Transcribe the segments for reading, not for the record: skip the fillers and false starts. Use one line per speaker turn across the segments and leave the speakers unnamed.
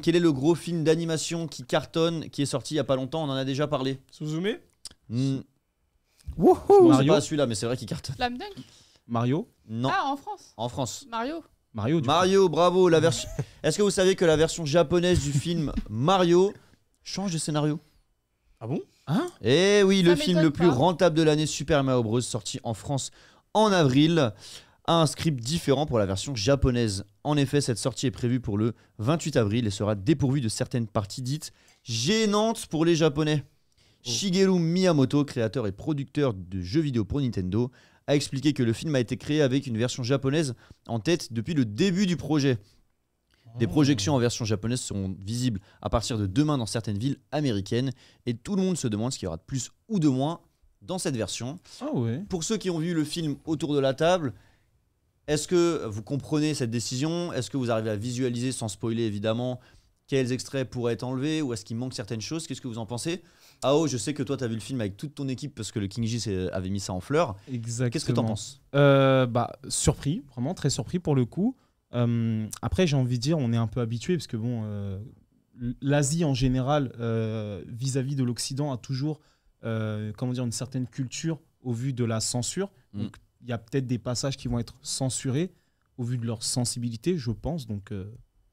quel est le gros film d'animation qui cartonne, qui est sorti il y a pas longtemps? On en a déjà parlé.
Suzume.
Wouhou, c'est
Mario.
pas celui-là, mais c'est vrai qu'il cartonne.
Slam Dunk.
Mario.
Non,
Ah, en France.
en France.
Mario.
Mario. Du coup.
Mario, bravo. La version. Est-ce que vous savez que la version japonaise du film Mario change de scénario?
Ah bon?
Hein?
Eh oui,
Ça
le film
m'étonne
le plus
pas.
rentable de l'année, Super Mario Bros, sorti en France en avril, a un script différent pour la version japonaise. En effet, cette sortie est prévue pour le 28 avril et sera dépourvue de certaines parties dites gênantes pour les Japonais. Shigeru Miyamoto, créateur et producteur de jeux vidéo pour Nintendo, a expliqué que le film a été créé avec une version japonaise en tête depuis le début du projet. Des projections en version japonaise seront visibles à partir de demain dans certaines villes américaines et tout le monde se demande ce qu'il y aura de plus ou de moins dans cette version.
Ah ouais.
Pour ceux qui ont vu le film autour de la table, est-ce que vous comprenez cette décision? Est-ce que vous arrivez à visualiser, sans spoiler évidemment, quels extraits pourraient être enlevés ou est-ce qu'il manque certaines choses? Qu'est-ce que vous en pensez? Ao, je sais que toi tu as vu le film avec toute ton équipe parce que le King J avait mis ça en fleurs.
Exactement.
Qu'est-ce que tu en penses?
Surpris, vraiment très surpris pour le coup. Après, j'ai envie de dire, on est un peu habitué parce que bon, l'Asie en général, vis-à-vis de l'Occident, a toujours une certaine culture au vu de la censure. Donc, il y a peut-être des passages qui vont être censurés au vu de leur sensibilité, je pense. Donc,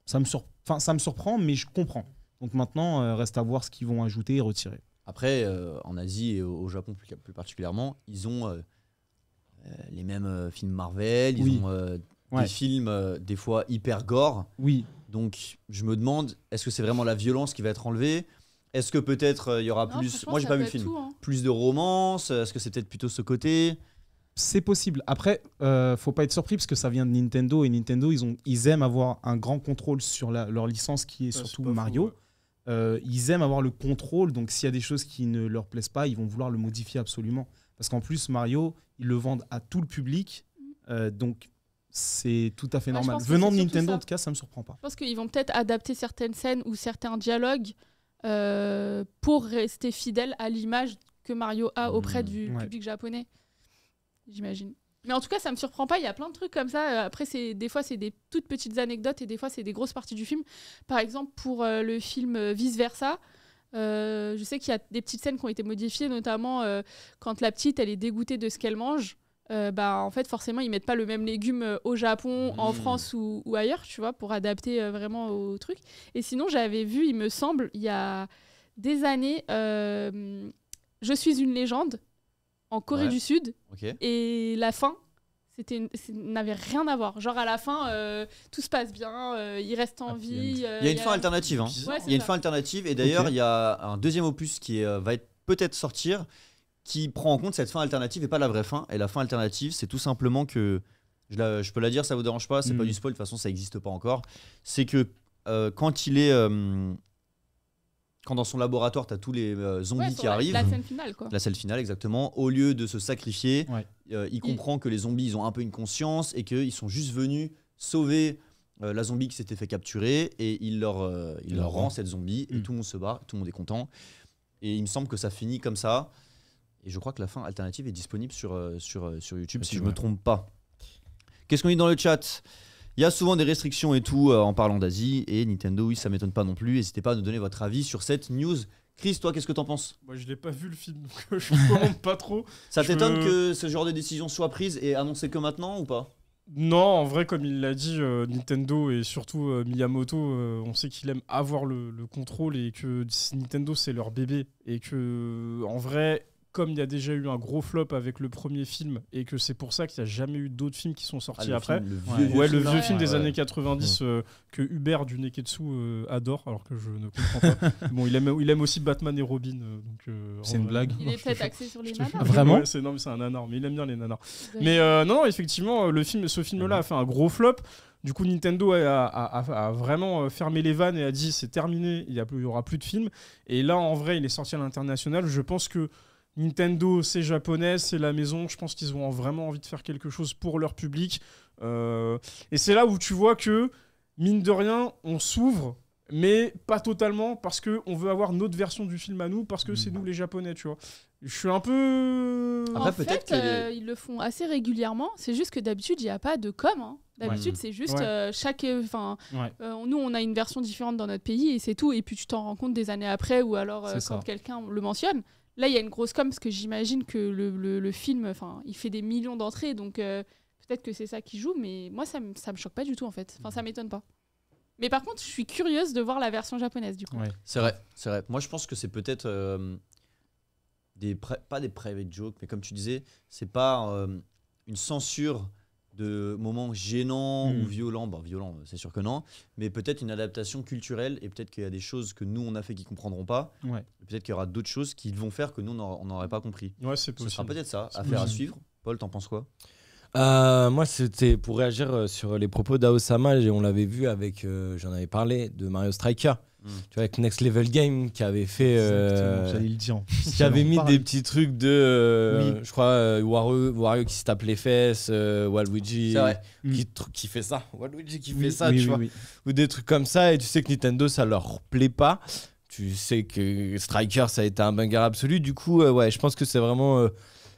ça me surprend, mais je comprends. Donc maintenant, reste à voir ce qu'ils vont ajouter et retirer.
Après, en Asie et au Japon plus particulièrement, ils ont les mêmes films Marvel, ils ont des films des fois hyper gore.
Oui.
Donc je me demande, est-ce que c'est vraiment la violence qui va être enlevée? Est-ce que peut-être il y aura plus... Moi j'ai pas vu le film.
Tout, hein.
Plus de romance? Est-ce que c'est peut-être plutôt ce côté?
C'est possible. Après, faut pas être surpris parce que ça vient de Nintendo et Nintendo, ils aiment avoir un grand contrôle sur leur licence qui est surtout Mario.
Fou, ouais.
Ils aiment avoir le contrôle, donc s'il y a des choses qui ne leur plaisent pas, ils vont vouloir le modifier absolument. Parce qu'en plus, Mario, ils le vendent à tout le public, donc c'est tout à fait normal.
je pense que
Venant de
c'est surtout
Nintendo,
ça.
en tout cas, ça me surprend pas.
Je pense qu'ils vont peut-être adapter certaines scènes ou certains dialogues pour rester fidèles à l'image que Mario a auprès du public japonais. J'imagine. Mais en tout cas, ça me surprend pas. Il y a plein de trucs comme ça. Après, des fois, c'est des toutes petites anecdotes et des fois, c'est des grosses parties du film. Par exemple, pour le film Vice Versa, je sais qu'il y a des petites scènes qui ont été modifiées, notamment quand la petite, elle est dégoûtée de ce qu'elle mange. En fait, forcément, ils mettent pas le même légume au Japon, en France ou ailleurs, tu vois, pour adapter vraiment au truc. Et sinon, j'avais vu, il me semble, il y a des années, Je suis une légende en Corée du Sud.
Okay.
Et la fin, n'avait rien à voir. Genre à la fin, tout se passe bien, il reste en vie.
Il y a une fin alternative. Hein.
Ouais,
il y a une fin alternative et d'ailleurs, il y a un deuxième opus qui va peut-être sortir, qui prend en compte cette fin alternative et pas la vraie fin. Et la fin alternative, c'est tout simplement que, je peux la dire, ça vous dérange pas, c'est pas du spoil, de toute façon ça n'existe pas encore. C'est que quand il est... quand dans son laboratoire, tu as tous les zombies qui arrivent.
La scène finale, quoi.
La scène finale, exactement. Au lieu de se sacrifier, il comprend que les zombies, ils ont un peu une conscience et qu'ils sont juste venus sauver la zombie qui s'était fait capturer et il leur rend cette zombie et tout le monde se bat, tout le monde est content. Et il me semble que ça finit comme ça. Et je crois que la fin alternative est disponible sur YouTube, si je ne me trompe pas. Qu'est-ce qu'on dit dans le chat ? Il y a souvent des restrictions et tout en parlant d'Asie. Et Nintendo, oui, ça ne m'étonne pas non plus. N'hésitez pas à nous donner votre avis sur cette news. Chris, toi, qu'est-ce que t'en penses ?
Moi, je l'ai pas vu le film, donc je ne commente pas trop.
Ça t'étonne que ce genre de décision soit prise et annoncée que maintenant ou pas ?
Non, en vrai, comme il l'a dit, Nintendo et surtout Miyamoto, on sait qu'il aime avoir le contrôle et que Nintendo, c'est leur bébé. Et que, en vrai, comme il y a déjà eu un gros flop avec le premier film et que c'est pour ça qu'il n'y a jamais eu d'autres films qui sont sortis après. Le vieux film des années 90 que Hubert du Neketsu adore, alors que je ne comprends pas. Bon, il aime aussi Batman et Robin.
C'est une blague.
Il est peut-être axé sur les nanars.
Vraiment ?
Ouais, non, mais c'est un nanar, mais il aime bien les nanars. Mais non, effectivement, ce film-là a fait un gros flop. Du coup, Nintendo a vraiment fermé les vannes et a dit c'est terminé, il y aura plus de films. Et là, en vrai, il est sorti à l'international. Je pense que Nintendo, c'est japonais, c'est la maison. Je pense qu'ils ont vraiment envie de faire quelque chose pour leur public. Et c'est là où tu vois que, mine de rien, on s'ouvre. mais pas totalement, parce qu'on veut avoir notre version du film à nous, parce que c'est nous les Japonais, tu vois. Je suis un peu...
Après,
En
peut-être
fait, ils le font assez régulièrement. C'est juste que d'habitude, il n'y a pas de com. Hein. D'habitude, c'est juste chaque... nous, on a une version différente dans notre pays et c'est tout. Et puis, tu t'en rends compte des années après ou alors quand quelqu'un le mentionne. Là, il y a une grosse com parce que j'imagine que le film, il fait des millions d'entrées. Donc, peut-être que c'est ça qui joue. Mais moi, ça me choque pas du tout, en fait. Enfin, ça m'étonne pas. Mais par contre, je suis curieuse de voir la version japonaise, du coup.
Ouais. C'est vrai. Moi, je pense que c'est peut-être... pas des private jokes, mais comme tu disais, c'est pas une censure de moments gênants ou violents. Bon, violents, c'est sûr que non, mais peut-être une adaptation culturelle et peut-être qu'il y a des choses que nous on a fait qui comprendront pas. Ouais. Peut-être qu'il y aura d'autres choses qui vont faire que nous on n'aurait pas compris.
Ouais, c'est possible.
Ce sera peut-être ça, affaire à suivre. Paul, t'en penses quoi?
Moi, c'était pour réagir sur les propos d'Aosama. On l'avait vu avec, j'en avais parlé, de Mario Striker. Tu vois, avec Next Level Game qui avait fait.
J'allais le dire.
Qui avait mis des petits trucs de. Je crois, Wario qui se tape les fesses, Waluigi qui fait ça. Waluigi qui fait ça, tu vois. Ou des trucs comme ça, et tu sais que Nintendo, ça leur plaît pas. Tu sais que Striker, ça a été un banger absolu. Du coup, je pense que c'est vraiment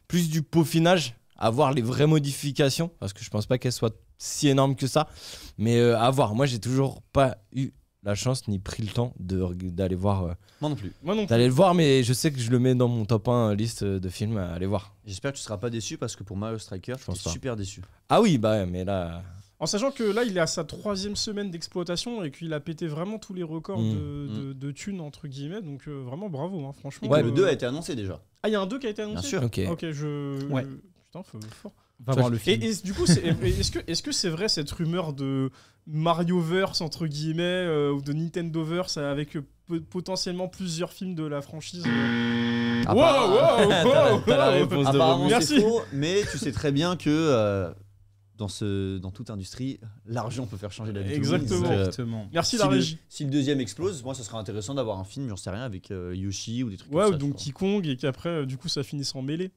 plus du peaufinage. À voir les vraies modifications, parce que je pense pas qu'elles soient si énormes que ça, mais à voir. Moi, j'ai toujours pas eu la chance ni pris le temps d'aller voir.
Moi non plus.
D'aller le voir, mais je sais que je le mets dans mon top 1 liste de films à aller voir.
J'espère que tu seras pas déçu, parce que pour Mario Striker, je suis super déçu.
Ah oui, bah mais là...
En sachant que là, il est à sa 3e semaine d'exploitation et qu'il a pété vraiment tous les records de thunes, entre guillemets. Donc vraiment bravo, hein, franchement.
Ouais, le 2 a été annoncé déjà.
Ah, il y a un 2 qui a été annoncé?
Bien sûr.
Ok,
Ouais. Putain, fort.
Va voir le film.
Et du coup, est-ce que c'est vrai cette rumeur de Marioverse, entre guillemets, ou de Nintendoverse avec potentiellement plusieurs films de la franchise?
T'as la réponse de
apparemment,
Merci.
c'est faux, mais tu sais très bien que dans toute industrie, l'argent peut faire changer la vie.
Exactement. Merci la régie.
Si le deuxième explose, moi, ça serait intéressant d'avoir un film, j'en sais rien, avec Yoshi ou des trucs
Ouais,
comme
ou
ça.
Donkey Kong, et qu'après, du coup, ça finisse en mêlée.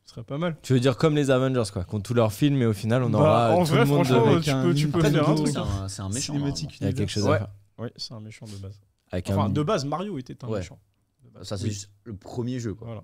Ce serait pas mal.
Tu veux dire comme les Avengers, quoi, qui ont tous leurs films, et au final, on aura
en
tout
vrai,
le monde
franchement, tu peux
Après,
faire un
Donkey
truc.
Kong, c'est un méchant.
Il y a quelque chose à faire.
Ouais, c'est un méchant de base.
Avec
Enfin, de base, Mario était un méchant.
Ça, c'est juste le premier jeu, quoi.
Voilà.